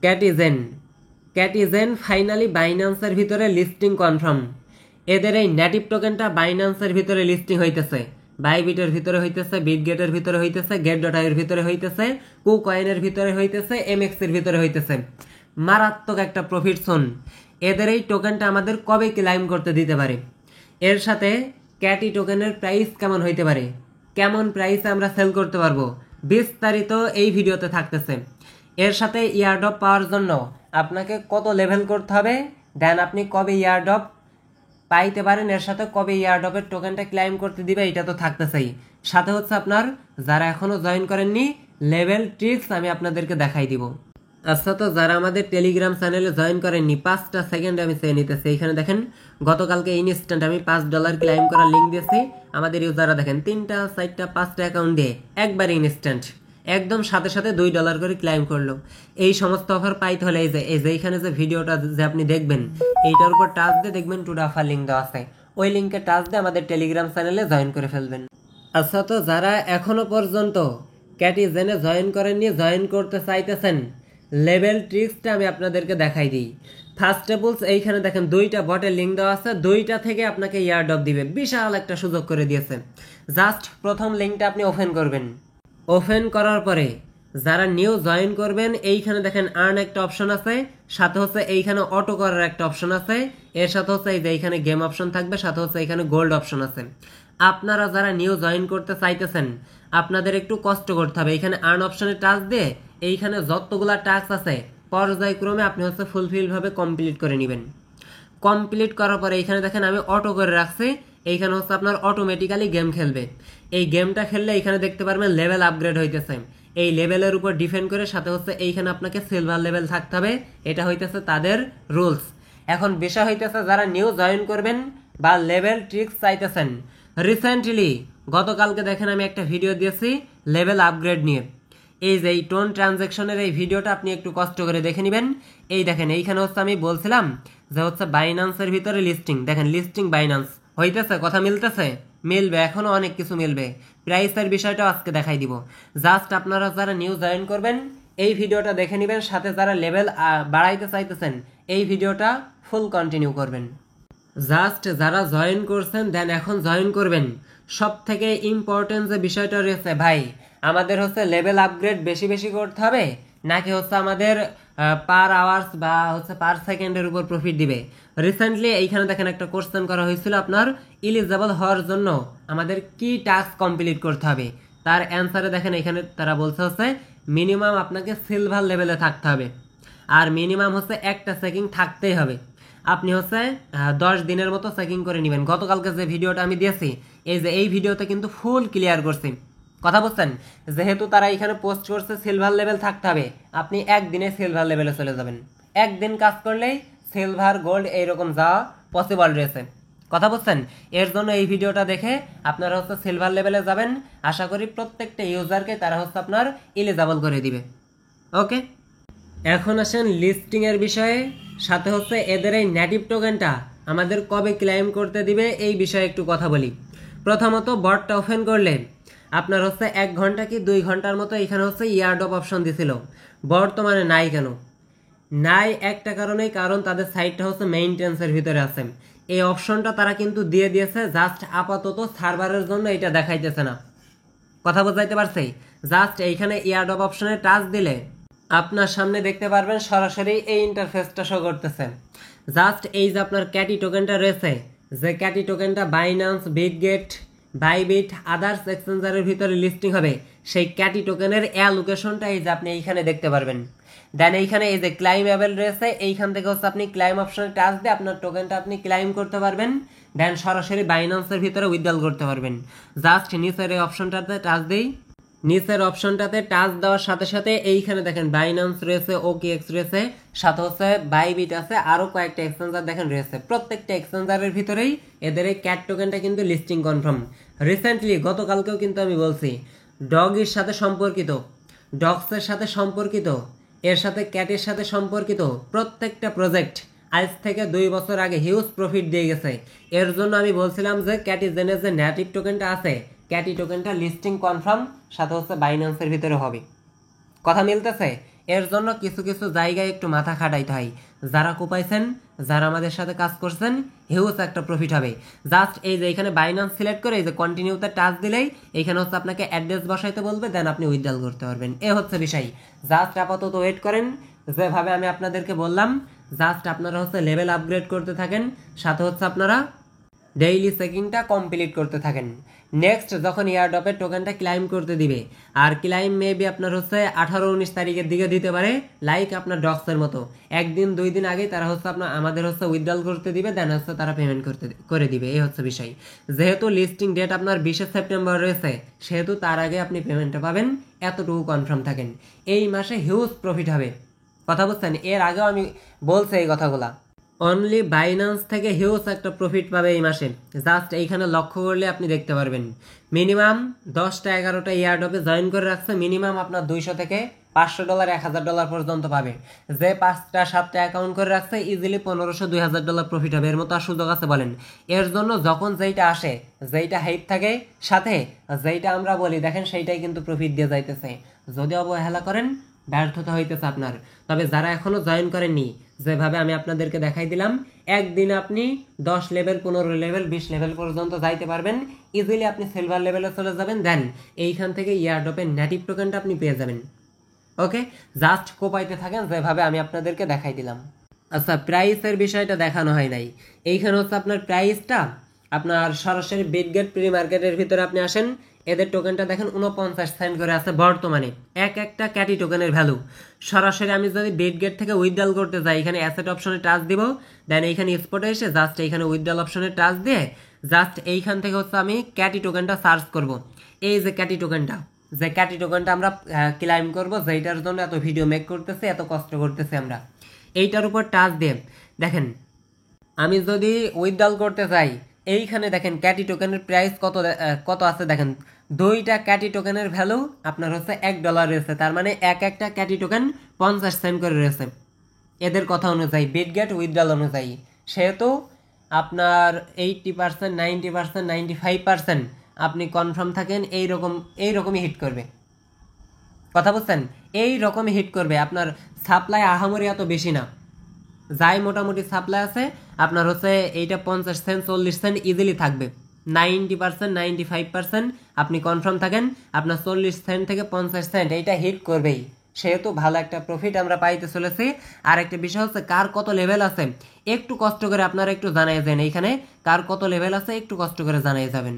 ক্যাটিজেন ক্যাটিজেন finally বাইন্যান্সের ভিতরে listing confirm. এদের এই নেটিভ টোকেনটা বাইন্যান্সের ভিতরে লিস্টিং হইতেছে, বাইবিটের ভিতরে হইতেছে, বিটগেটের ভিতরে হইতেছে, গেট.আইর ভিতরে হইতেছে, কুকয়েনের ভিতরে হইতেছে, এমএক্স এর ভিতরে হইতেছে। মারাত্মক একটা প্রফিট শোন। এদের এই টোকেনটা আমাদের কবে ক্লাইম করতে দিতে পারে, এর সাথে ক্যাটি টোকেনের প্রাইস কেমন হইতে পারে, কেমন প্রাইসে আমরা সেল করতে পারবো, বিস্তারিত এই ভিডিওতে থাকতেছে। এর সাথে ইয়ারড্রপ পাওয়ার জন্য আপনাকে কত লেভেল করতে হবে, দেন আপনি কবে ইয়ারড্রপ পাইতে পারেন, এর সাথে কবে ইয়ারড্রপের টোকেনটা ক্লাইম করতে দিবে, এটা তো থাকতেছেই। সাথে হচ্ছে আপনার যারা এখনো জয়েন করেননি লেভেল ট্রিক্স আমি আপনাদেরকে দেখাই দিব। আচ্ছা, তো যারা আমাদের টেলিগ্রাম চ্যানেলে জয়েন করেননি 5টা সেকেন্ড আমি চেয়ে নিতেছি। এইখানে দেখেন গতকালকে ইনস্ট্যান্ট আমি $5 ক্লাইম করার লিঙ্ক দিয়েছি। আমাদের ইউজাররা দেখেন 3টা 4টা 5টা অ্যাকাউন্ট দিয়ে একবার ইনস্ট্যান্ট একদম সাথে সাথে $2 করে ক্লাইম করলো। এই সমস্ত অফার পাইতে হলে এই যে এইখানে যে ভিডিওটা যে আপনি দেখবেন এইটার উপর টাচ দিয়ে দেখবেন টু অফার লিঙ্ক দেওয়া আছে, ওই লিঙ্কে টাচ দিয়ে আমাদের টেলিগ্রাম চ্যানেলে জয়েন করে ফেলবেন। আচ্ছা, তো যারা এখনো পর্যন্ত ক্যাটিজেনে জয়েন করেননি, জয়েন করতে চাইতেছেন, লেভেল ট্রিক্সটা আমি আপনাদেরকে দেখাই দিই। ফার্স্ট অফ অল এইখানে দেখেন 2টা বটের লিঙ্ক দেওয়া আছে, 2টা থেকে আপনাকে ইয়ারড্রপ দিবে, বিশাল একটা সুযোগ করে দিয়েছে। জাস্ট প্রথম লিঙ্কটা আপনি ওপেন করবেন, ওপেন করার পরে যারা নিউ জয়েন করবেন এইখানে দেখেন আর্ন একটা অপশন আছে, সাথে হচ্ছে এইখানে অটো করার একটা অপশন আছে, এর সাথে হচ্ছে এই যে এইখানে গেম অপশন থাকবে, সাথে হচ্ছে এইখানে গোল্ড অপশন আছে। আপনারা যারা নিউ জয়েন করতে চাইতেছেন আপনাদের একটু কষ্ট করতে হবে। এইখানে আর্ন অপশনে টাচ দিয়ে এইখানে যতগুলা টাস্ক আছে পর্যায়ক্রমে আপনি হচ্ছে ফুলফিল ভাবে কমপ্লিট করে নেবেন। কমপ্লিট করার পরে এইখানে দেখেন আমি অটো করে রাখছি, এইখানে হচ্ছে আপনার অটোমেটিক্যালি গেম খেলবে। এই গেমটা খেললে এইখানে দেখতে পারবেন লেভেল আপগ্রেড হইতেছে, এই লেভেলের উপর ডিপেন্ড করে, সাথে হচ্ছে এইখানে আপনাকে সিলভার লেভেল থাকতে হবে, এটা হইতেছে তাদের রুলস। এখন বিষয় হইতেছে যারা নিউ জয়েন করবেন বা লেভেল ট্রিক্স চাইতেছেন, রিসেন্টলি গতকালকে দেখেন আমি একটা ভিডিও দিয়েছি লেভেল আপগ্রেড নিয়ে। এই যে এই টোন ট্রানজ্যাকশনের এই ভিডিওটা আপনি একটু কষ্ট করে দেখে নেবেন। এই দেখেন এইখানে হচ্ছে আমি বলছিলাম যে হচ্ছে বাইন্যান্সের ভিতরে লিস্টিং, দেখেন লিস্টিং বাইন্যান্স হইতেছে, কথা মিলতেছে, মিলবে, এখনো অনেক কিছু মিলবে। প্রাইসের বিষয়টাও আজকে দেখাই দিব। জাস্ট আপনারা যারা নিউ জয়েন করবেন এই ভিডিওটা দেখে নেবেন, সাথে যারা লেভেল বাড়াইতে চাইতেছেন এই ভিডিওটা ফুল কন্টিনিউ করবেন। জাস্ট যারা জয়েন করছেন দেন এখন জয়েন করবেন, সব থেকে ইম্পর্টেন্ট যে বিষয়টা রয়েছে ভাই, আমাদের হচ্ছে লেভেল আপগ্রেড বেশি বেশি করতে হবে নাকি হচ্ছে আমাদের পার আওয়ার্স বা হচ্ছে পার সেকেন্ডের উপর প্রফিট দিবে। রিসেন্টলি এইখানে দেখেন একটা কোশ্চেন করা হয়েছিল আপনার এলিজিবল হওয়ার জন্য আমাদের কি টাস্ক কমপ্লিট করতে হবে, তার অ্যান্সারে দেখেন এখানে তারা বলছে হচ্ছে মিনিমাম আপনাকে সিলভার লেভেলে থাকতে হবে, আর মিনিমাম হচ্ছে একটা চেকিং থাকতেই হবে। আপনি হচ্ছে 10 দিনের মতো চেকিং করে নেবেন। গতকালকে যে ভিডিওটা আমি দিয়েছি এই যে এই ভিডিওতে কিন্তু ফুল ক্লিয়ার করছি, কথা বুঝছেন। যেহেতু তারা এখানে পোস্ট করছে সিলভার লেভেল থাকতে হবে, আপনি একদিনে সিলভার লেভেলে চলে যাবেন, একদিন কাজ করলেই সিলভার গোল্ড এইরকম যাওয়া পসিবল রয়েছে, কথা বুঝছেন। এর জন্য এই ভিডিওটা দেখে আপনারা হচ্ছে সিলভার লেভেলে যাবেন। আশা করি প্রত্যেকটা ইউজারকে তারা হচ্ছে আপনার এলিজিবল করে দিবে। ওকে, এখন আসেন লিস্টিং এর বিষয়ে, সাথে হচ্ছে এদের এই নেটিভ টোকেনটা আমাদের কবে ক্লেম করতে দিবে এই বিষয়ে একটু কথা বলি। প্রথমত বটটা ওপেন করলে আপনার হচ্ছে 1 ঘন্টা কি 2 ঘন্টার মতো এখানে হচ্ছে ইয়ারড্রপ অপশন দিছিল, বর্তমানে নাই। কেন নাই? একটা কারণেই, কারণ তাদের সাইটটা হচ্ছে মেইনটেন্সের ভিতরে আছে। এই অপশনটা তারা কিন্তু দিয়ে দিয়েছে, জাস্ট আপাতত সার্ভারের জন্য এটা দেখাইতেছে না, কথা বোঝাইতে পারছি। জাস্ট এইখানে ইয়ারড্রপ অপশনে টাচ দিলে আপনার সামনে দেখতে পারবেন সরাসরি এই ইন্টারফেসটা শো করতেছে। জাস্ট এই যে আপনার ক্যাটি টোকেনটা রয়েছে, যে ক্যাটি টোকেনটা বাইন্যান্স, বিটগেট, বাইবিট, আদার্স এক্সচেঞ্জারের ভিতরে লিস্টিং হবে, সেই ক্যাটি টোকেনের অ্যালোকেশনটা এই যে আপনি এইখানে দেখতে পারবেন। দেন এইখানে এই যে ক্লাইমেবল রয়েছে, এইখান থেকে হচ্ছে আপনি ক্লাইম অপশনে টাচ দিয়ে আপনার টোকেনটা আপনি ক্লাইম করতে পারবেন, দেন সরাসরি বাইন্যান্সের ভিতরে উইথড্রল করতে পারবেন। জাস্ট নিচের এই অপশনটাতে টাচ দেই, নিচের অপশনটাতে টাচ দেওয়ার সাথে সাথে এইখানে দেখেন বাইন্যান্স রয়েছে, ওকেএক্স রয়েছে, সাথে হচ্ছে বাইবিট আছে, আরো কয়েকটা এক্সচেঞ্জার দেখেন রয়েছে। প্রত্যেকটা এক্সচেঞ্জারের ভিতরেই এদের এই ক্যাট টোকেনটা কিন্তু লিস্টিং কনফার্ম। রিসেন্টলি গতকালকেও কিন্তু আমি বলছি ডগের সাথে সম্পর্কিত, ডগসের সাথে সম্পর্কিত, এর সাথে ক্যাটের সাথে সম্পর্কিত প্রত্যেকটা প্রজেক্ট আজ থেকে 2 বছর আগে হিউজ প্রফিট দিয়ে গেছে। এর জন্য আমি বলছিলাম যে ক্যাটিজেনের যে নেটিভ টোকেনটা আছে, ক্যাটি টোকেনটা লিস্টিং কনফার্ম, সাথে হচ্ছে বাইন্যান্সের ভিতরে হবে, কথা মিলতেছে। এর জন্য কিছু কিছু জায়গায় একটু মাথা খাটাইতে হয়। যারা কোপাইছেন, যারা আমাদের সাথে কাজ করছেন, হিউজ একটা প্রফিট হবে। জাস্ট এই যে এখানে বাইন্যান্স সিলেক্ট করে এই যে কন্টিনিউতে টাচ দিলেই এইখানে হচ্ছে আপনাকে অ্যাড্রেস বসাইতে বলবে, দেন আপনি উইথড্রল করতে পারবেন। এ হচ্ছে বিষয়। জাস্ট আপাতত ওয়েট করেন, যেভাবে আমি আপনাদেরকে বললাম, জাস্ট আপনারা হচ্ছে লেভেল আপগ্রেড করতে থাকেন, সাথে হচ্ছে আপনারা ডেইলি চেকিংটা কমপ্লিট করতে থাকেন। নেক্সট যখন এয়ারড্রপের টোকেনটা ক্লাইম করতে দিবে, আর ক্লাইম মেবি আপনার হচ্ছে 18-19 তারিখের দিকে দিতে পারে, লাইক আপনার ডক্সের মতো 1-2 দিন আগে তারা হচ্ছে আপনার আমাদের হচ্ছে উইথড্রল করতে দিবে, দেন হচ্ছে তারা পেমেন্ট করে দিবে। এই হচ্ছে বিষয়। যেহেতু লিস্টিং ডেট আপনার 20 সেপ্টেম্বর রয়েছে, সেহেতু তার আগে আপনি পেমেন্টটা পাবেন, এতটুকু কনফার্ম থাকেন। এই মাসে হিউজ প্রফিট হবে, কথা বুঝছেন? এর আগেও আমি বলছি এই কথাগুলা। অনলি বাইন্যান্স থেকে হিউজ একটা প্রফিট পাবে এই মাসে। জাস্ট এইখানে লক্ষ্য করলে আপনি দেখতে পারবেন, মিনিমাম 10টা-11টা এয়ারড্রপে জয়েন করে রাখছে, মিনিমাম আপনার $200 থেকে $500 $1000 পর্যন্ত পাবে। যে 5টা-7টা অ্যাকাউন্ট করে রাখছে, ইজিলি $1500-2000 প্রফিট হবে। এর মতো আর সুযোগ আছে বলেন? এর জন্য যখন যেইটা আসে, যেইটা হাইপ থাকে, সাথে যেইটা আমরা বলি দেখেন, সেইটাই কিন্তু প্রফিট দিয়ে যাইতেছে। যদি অবহেলা করেন, ব্যর্থতা হইতেছে আপনার। তবে যারা এখনো জয়েন করেননি, যেভাবে আমি আপনাদেরকে দেখাই দিলাম, একদিন আপনি 10 লেভেল, 15 লেভেল, 20 লেভেল পর্যন্ত যাইতে পারবেন। ইজিলি আপনি সিলভার লেভেলে চলে যাবেন, দেন এইখান থেকে এয়ারড্রপের নেটিভ টোকেনটা আপনি পেয়ে যাবেন। ওকে, জাস্ট কোপাইতে থাকেন, যেভাবে আমি আপনাদেরকে দেখাই দিলাম। আচ্ছা, প্রাইসের বিষয়টা দেখানো হয় নাই। এইখানে হচ্ছে আপনার প্রাইসটা, আপনার সরাসরি বিটগেট প্রি মার্কেটের ভিতরে আপনি আসেন, এদের টোকেনটা দেখেন 49 সেন্ট করে আছে বর্তমানে, একটা ক্যাটি টোকেনের ভ্যালু। সরাসরি আমি যদি বিটগেট থেকে উইথড্রল করতে যাই, এখানে অ্যাসেট অপশনে টাচ দিব, দেন এইখানে স্পটে এসে জাস্ট এইখানে উইথড্রল অপশনে টাচ দিয়ে জাস্ট এইখান থেকে হচ্ছে আমি ক্যাটি টোকেনটা সার্চ করব। এই যে ক্যাটি টোকেনটা আমরা ক্লাইম করব, যেইটার জন্য এত ভিডিও মেক করতেছে, এত কষ্ট করতেছে আমরা, এইটার উপর টাচ দিয়ে দেখেন, আমি যদি উইথড্রল করতে চাই, এইখানে দেখেন ক্যাটি টোকেনের প্রাইস কত আছে দেখেন। 2টা ক্যাটি টোকেনের ভ্যালু আপনার হচ্ছে $1 রয়েছে, তার মানে একটা ক্যাটি টোকেন 50 সেন্ট করে রয়েছে এদের কথা অনুযায়ী, বিটগেট উইথড্রল অনুযায়ী। সেহেতু আপনার 80%, 90%, 95% আপনি কনফার্ম থাকেন এইরকমই হিট করবে, কথা বুঝছেন? এইরকমই হিট করবে। আপনার সাপ্লাই আহামরি এত বেশি না, যাই মোটামুটি সাপ্লাই আছে আপনার হচ্ছে এইটা 50 সেন্ট 40 সেন্ট ইজিলি থাকবে। 90%, 95% আপনি কনফার্ম থাকেন আপনার 40 সেন্ট থেকে 50 সেন্ট এইটা হিট করবেই। সেহেতু ভালো একটা প্রফিট আমরা পাইতে চলেছি। আর একটা বিষয় হচ্ছে, কার কত লেভেল আছে একটু কষ্ট করে আপনারা একটু জানাই যান, এইখানে কার কত লেভেল আছে একটু কষ্ট করে জানাই যাবেন।